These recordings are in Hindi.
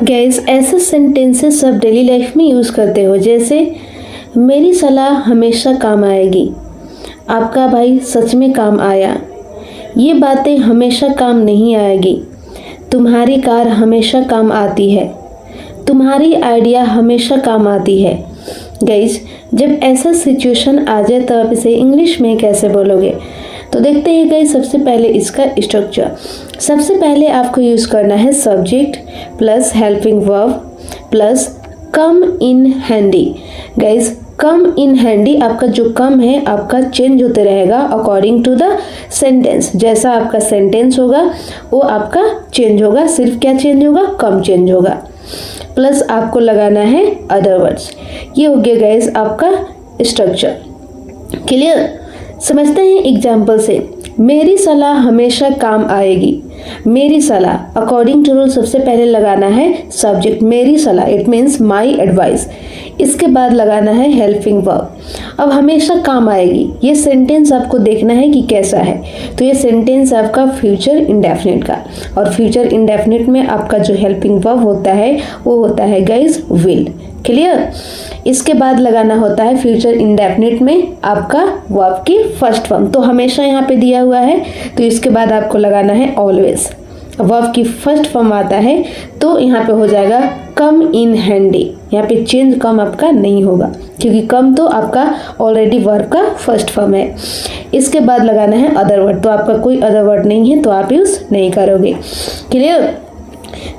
गैस ऐसे सेंटेंसेस आप डेली लाइफ में यूज़ करते हो, जैसे मेरी सलाह हमेशा काम आएगी, आपका भाई सच में काम आया, ये बातें हमेशा काम नहीं आएगी, तुम्हारी कार हमेशा काम आती है, तुम्हारी आइडिया हमेशा काम आती है। गाइस जब ऐसा सिचुएशन आ जाए तो आप इसे इंग्लिश में कैसे बोलोगे? तो देखते हैं गाइस, सबसे पहले इसका स्ट्रक्चर। सबसे पहले आपको यूज़ करना है subject plus helping verb plus कम इन हैंडी। गाइस कम इन हैंडी, आपका जो कम है आपका चेंज होते रहेगा अकॉर्डिंग टू द सेंटेंस। जैसा आपका सेंटेंस होगा वो आपका चेंज होगा, सिर्फ क्या चेंज होगा? कम चेंज होगा। प्लस आपको लगाना है अदर वर्ड्स। ये हो गया गाइस आपका स्ट्रक्चर। क्लियर? समझते हैं एग्जाम्पल से। मेरी सलाह हमेशा काम आएगी। मेरी सलाह अकॉर्डिंग टू रूल सबसे पहले लगाना है सब्जेक्ट मेरी सलाह, इट मीन्स माई एडवाइस। इसके बाद लगाना है हेल्पिंग वर्ब। अब हमेशा काम आएगी, ये सेंटेंस आपको देखना है कि कैसा है। तो ये सेंटेंस आपका फ्यूचर इंडेफिनिट का, और फ्यूचर इंडेफिनिट में आपका जो हेल्पिंग वर्ब होता है वो होता है गाइस विल। क्लियर? इसके बाद लगाना होता है फ्यूचर इंडेफिनिट में आपका वर्ब की फर्स्ट फॉर्म। तो हमेशा यहाँ पे दिया हुआ है, तो इसके बाद आपको लगाना है ऑलवेज। वर्ब की फर्स्ट फॉर्म आता है तो यहाँ पे हो जाएगा कम इन हैंडी। यहाँ पे चेंज कम आपका नहीं होगा, क्योंकि कम तो आपका ऑलरेडी वर्ब का फर्स्ट फॉर्म है। इसके बाद लगाना है अदर वर्ड। तो आपका कोई अदर वर्ड नहीं है तो आप यूज नहीं करोगे। क्लियर?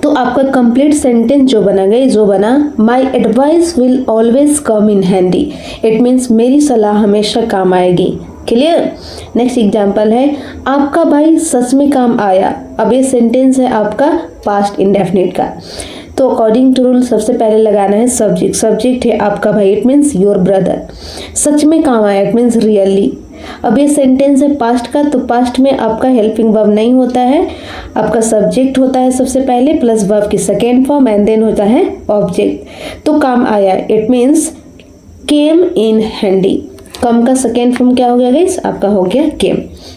तो आपका कंप्लीट सेंटेंस जो बना my advice will always come in handy, it means मेरी सलाह हमेशा काम आएगी। क्लियर? नेक्स्ट एग्जाम्पल है आपका भाई सच में काम आया। अब ये सेंटेंस है आपका पास्ट इंडेफिनिट का। तो अकॉर्डिंग टू रूल सबसे पहले लगाना है सब्जेक्ट। सब्जेक्ट है आपका भाई, इट मीन्स योर ब्रदर। सच में काम आया, इट मीन्स रियली। अब ये सेंटेंस है पास्ट का, तो पास्ट में आपका हेल्पिंग वर्ब नहीं होता है, आपका सब्जेक्ट होता है सबसे पहले प्लस वर्ब की सेकेंड फॉर्म एंड देन होता है ऑब्जेक्ट। तो काम आया, it means came in handy. Come का सेकेंड फॉर्म क्या हो गया गाइस? आपका हो गया केम।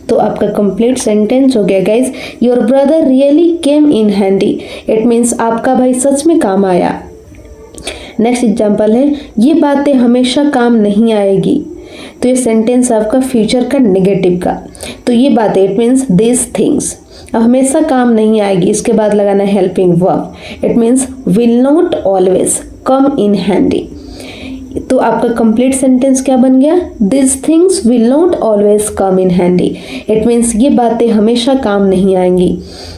तो आपका कंप्लीट सेंटेंस हो गया guys, your brother really came in handy, it means आपका भाई सच में काम आया। नेक्स्ट एग्जाम्पल है ये बातें हमेशा काम नहीं आएगी। तो ये सेंटेंस आपका फ्यूचर का नेगेटिव का। तो ये बातें, इट मीन्स दिस थिंग्स, हमेशा काम नहीं आएगी। इसके बाद लगाना है helping verb, it means will not always come in handy. तो आपका कंप्लीट सेंटेंस क्या बन गया? This things will not always come in handy, it means ये बातें हमेशा काम नहीं आएंगी।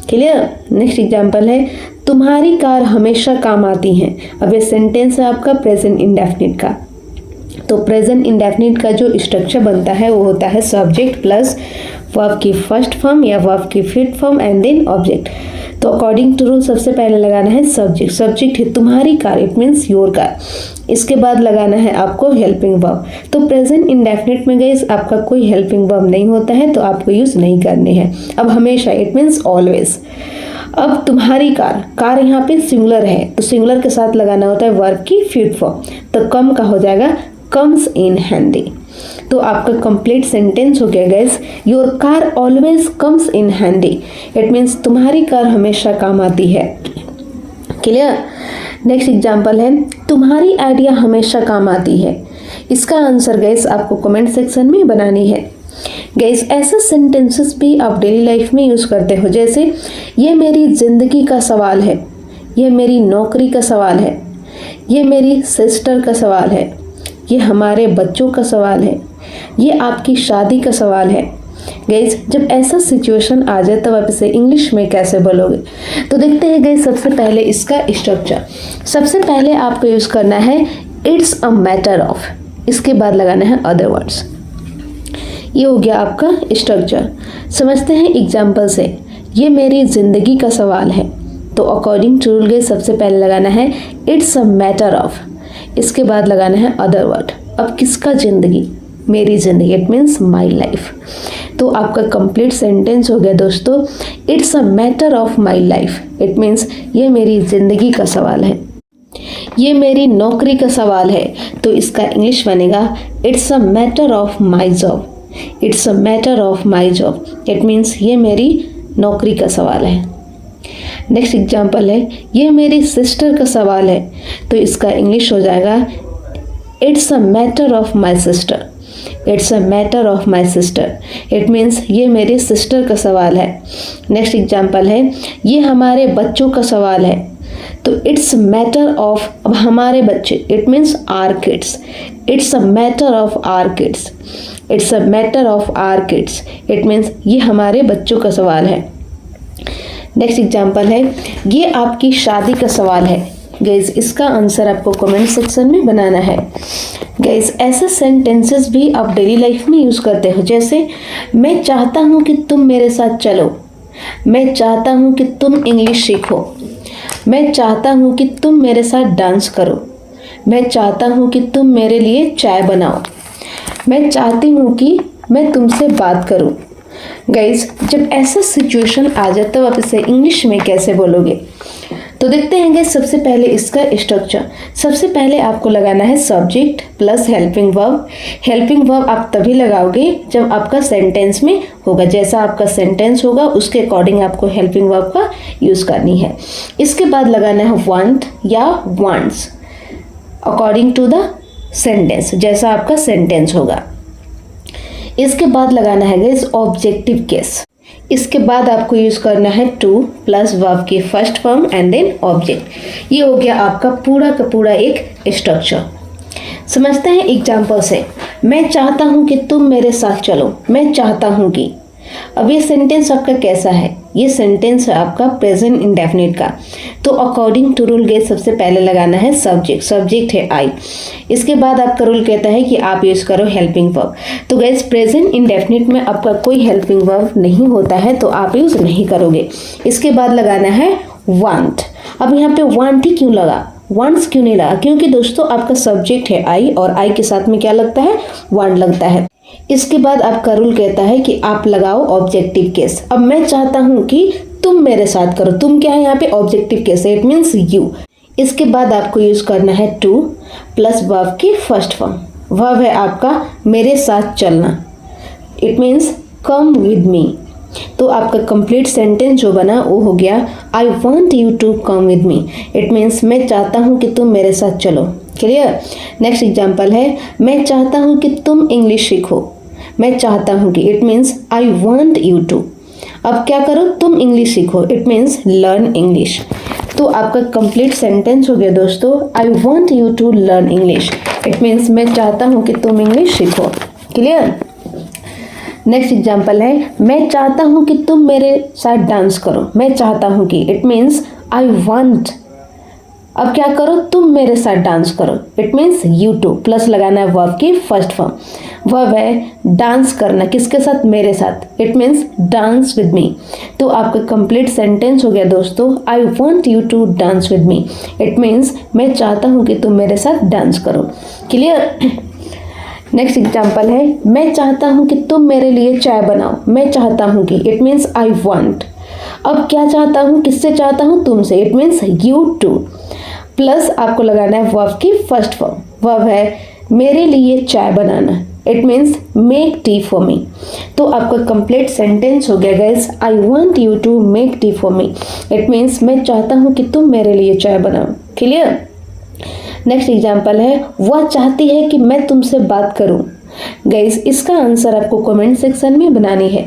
क्लियर? नेक्स्ट एग्जाम्पल है तुम्हारी कार हमेशा काम आती है। अब ये सेंटेंस है आपका प्रेजेंट इंडेफिनिट का। तो प्रेजेंट इंडेफिनिट का जो स्ट्रक्चर बनता है वो होता है सब्जेक्ट प्लस वर्ब की फर्स्ट फॉर्म या वर्ब की fifth form and then object. तो अकॉर्डिंग टू रूल सबसे पहले लगाना है सब्जेक्ट। सब्जेक्ट है तुम्हारी car, it means your car. इसके बाद लगाना है आपको हेल्पिंग वर्ब। तो प्रेजेंट इंडेफिनिट में गाइस आपका कोई हेल्पिंग वर्ब नहीं होता है, तो आपको यूज नहीं करने हैं। अब हमेशा, इट मीन्स ऑलवेज। अब तुम्हारी कार, कार यहाँ पे सिंगुलर है, तो सिंगुलर के साथ लगाना होता है वर्ब की फिफ्थ फॉर्म। तो कम का हो जाएगा कम्स इन हैंडी। तो आपका कंप्लीट सेंटेंस हो गया guys, your car always comes in handy, it means तुम्हारी कार हमेशा काम आती है। क्लियर? नेक्स्ट एग्जाम्पल है तुम्हारी आइडिया हमेशा काम आती है। इसका आंसर गाइस आपको कमेंट सेक्शन में बनानी है। गाइस ऐसे सेंटेंसेस भी आप डेली लाइफ में यूज करते हो, जैसे ये मेरी जिंदगी का सवाल है, ये मेरी नौकरी का सवाल है, ये मेरी सिस्टर का सवाल है, ये हमारे बच्चों का सवाल है, ये आपकी शादी का सवाल है। गाइस जब ऐसा सिचुएशन आ जाए तब आप इसे इंग्लिश में कैसे बोलोगे? तो देखते हैं गाइस सबसे पहले इसका स्ट्रक्चर। सबसे पहले आपको यूज करना है इट्स अ मैटर ऑफ, इसके बाद लगाना है अदर वर्ड्स। ये हो गया आपका स्ट्रक्चर। समझते हैं एग्जाम्पल से। ये मेरी जिंदगी का सवाल है, तो अकॉर्डिंग टू रूल गाइस सबसे पहले लगाना है इट्स अ मैटर ऑफ, इसके बाद लगाना है अदर वर्ड। अब किसका जिंदगी? मेरी जिंदगी, इट मीन्स माई लाइफ। तो आपका कंप्लीट सेंटेंस हो गया दोस्तों, it's a matter of my life, it means ये मेरी जिंदगी का सवाल है। ये मेरी नौकरी का सवाल है, तो इसका इंग्लिश बनेगा it's a matter of my job, it's a matter of my job, it means ये मेरी नौकरी का सवाल है। नेक्स्ट एग्जाम्पल है, ये मेरी सिस्टर का सवाल है, तो इसका इंग्लिश हो जाएगा it's a matter of my sister. It's a matter of my sister, it means ये मेरी सिस्टर का सवाल है। नेक्स्ट एग्जाम्पल है, ये हमारे बच्चों का सवाल है, तो इट्स मैटर ऑफ, अब हमारे बच्चे, it means our kids. It's a matter of our kids. It's a matter of our kids, it means ये हमारे बच्चों का सवाल है। नेक्स्ट एग्जाम्पल है, ये आपकी शादी का सवाल है। गाइज इसका आंसर आपको कमेंट सेक्शन में बनाना है। गाइज ऐसे सेंटेंसेस भी आप डेली लाइफ में यूज़ करते हो, जैसे मैं चाहता हूँ कि तुम मेरे साथ चलो, मैं चाहता हूँ कि तुम इंग्लिश सीखो, मैं चाहता हूँ कि तुम मेरे साथ डांस करो, मैं चाहता हूँ कि तुम मेरे लिए चाय बनाओ, मैं चाहती हूँ कि मैं तुमसे बात करूँ। गाइज जब ऐसा सिचुएशन आ जाए तो आप इसे इंग्लिश में कैसे बोलोगे? तो देखते हैं गाइस, सबसे पहले इसका स्ट्रक्चर। सबसे पहले आपको लगाना है subject plus helping verb. Helping verb आप तभी लगाओगे जब आपका सेंटेंस में होगा, जैसा आपका सेंटेंस होगा उसके अकॉर्डिंग आपको हेल्पिंग वर्ब का यूज़ करनी है। इसके बाद लगाना है वांट या wants according to the sentence, जैसा आपका सेंटेंस होगा। इसके बाद लगाना है गाइस ऑब्जेक्टिव केस। इसके बाद आपको यूज़ करना है टू प्लस वर्ब की first form and then object. ये हो गया आपका पूरा का पूरा एक स्ट्रक्चर। समझते हैं एग्जाम्पल से। मैं चाहता हूँ कि तुम मेरे साथ चलो, मैं चाहता हूँ कि। अब ये सेंटेंस आपका कैसा है? ये सेंटेंस है आपका प्रेजेंट इंडेफिनिट का। तो अकॉर्डिंग टू रूल गाइस सबसे पहले लगाना है सब्जेक्ट। सब्जेक्ट है आई। इसके बाद आपका रूल कहता है कि आप यूज़ करो हेल्पिंग वर्ब। तो गाइस प्रेजेंट इंडेफिनिट में आपका कोई हेल्पिंग वर्ब नहीं होता है, तो आप यूज़ नहीं करोगे। इसके बाद लगाना है वांट। अब यहाँ पे वांट ही क्यों लगा, वांट्स क्यों नहीं लगा? क्योंकि दोस्तों आपका सब्जेक्ट है आई और आई के साथ में क्या लगता है? वांट लगता है। इसके बाद आपका रूल कहता है कि आप लगाओ ऑब्जेक्टिव केस। अब मैं चाहता हूं कि तुम मेरे साथ करो, तुम क्या है यहाँ पे? Objective case, it means you. इसके बाद आपको यूज करना है टू प्लस वर्ब की फर्स्ट फॉर्म। वर्ब है आपका मेरे साथ चलना, it means come with me. तो आपका कंप्लीट सेंटेंस जो बना वो हो गया I want you to come with me, it means मैं चाहता हूँ कि तुम मेरे साथ चलो। क्लियर? नेक्स्ट एग्जाम्पल है, मैं चाहता हूँ कि तुम इंग्लिश सीखो, मैं चाहता हूँ कि, it means I want you to. अब क्या करो? तुम इंग्लिश सीखो, इट मीन्स लर्न इंग्लिश। तो आपका कंप्लीट सेंटेंस हो गया दोस्तों I want you to learn English, it means मैं चाहता हूँ कि तुम इंग्लिश सीखो। क्लियर? नेक्स्ट एग्जाम्पल है, मैं चाहता हूँ कि तुम मेरे साथ डांस करो, मैं चाहता हूँ कि, इट मीन्स आई वांट। अब क्या करो? तुम मेरे साथ डांस करो, it means you to plus लगाना है वर्ब की फर्स्ट फॉर्म। वर्ब है डांस करना, किसके साथ? मेरे साथ, it means dance with me. तो आपका कंप्लीट सेंटेंस हो गया दोस्तों I want you to dance with me, it means मैं चाहता हूँ कि तुम मेरे साथ डांस करो। क्लियर? नेक्स्ट एग्जाम्पल है, मैं चाहता हूँ कि तुम मेरे लिए चाय बनाओ, मैं चाहता हूँ कि, इट मीन्स आई वांट। अब क्या चाहता हूँ? किससे चाहता हूँ? तुमसे, it means you to plus आपको लगाना है वर्ब की फर्स्ट फॉर्म। वर्ब है मेरे लिए चाय बनाना, it means make tea for me. तो आपका कंप्लीट सेंटेंस हो गया guys I want you to make tea for me, it means मैं चाहता हूँ कि तुम मेरे लिए चाय बनाओ। क्लियर? नेक्स्ट एग्जाम्पल है, वह चाहती है कि मैं तुमसे बात करूं। गाइस इसका आंसर आपको कमेंट सेक्शन में बनानी है।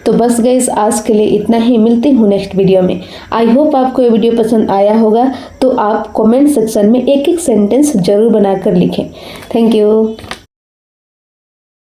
तो बस गाइस आज के लिए इतना ही, मिलती हूँ नेक्स्ट वीडियो में। आई होप आपको ये वीडियो पसंद आया होगा, तो आप कमेंट सेक्शन में एक एक सेंटेंस जरूर बनाकर लिखें। Thank you.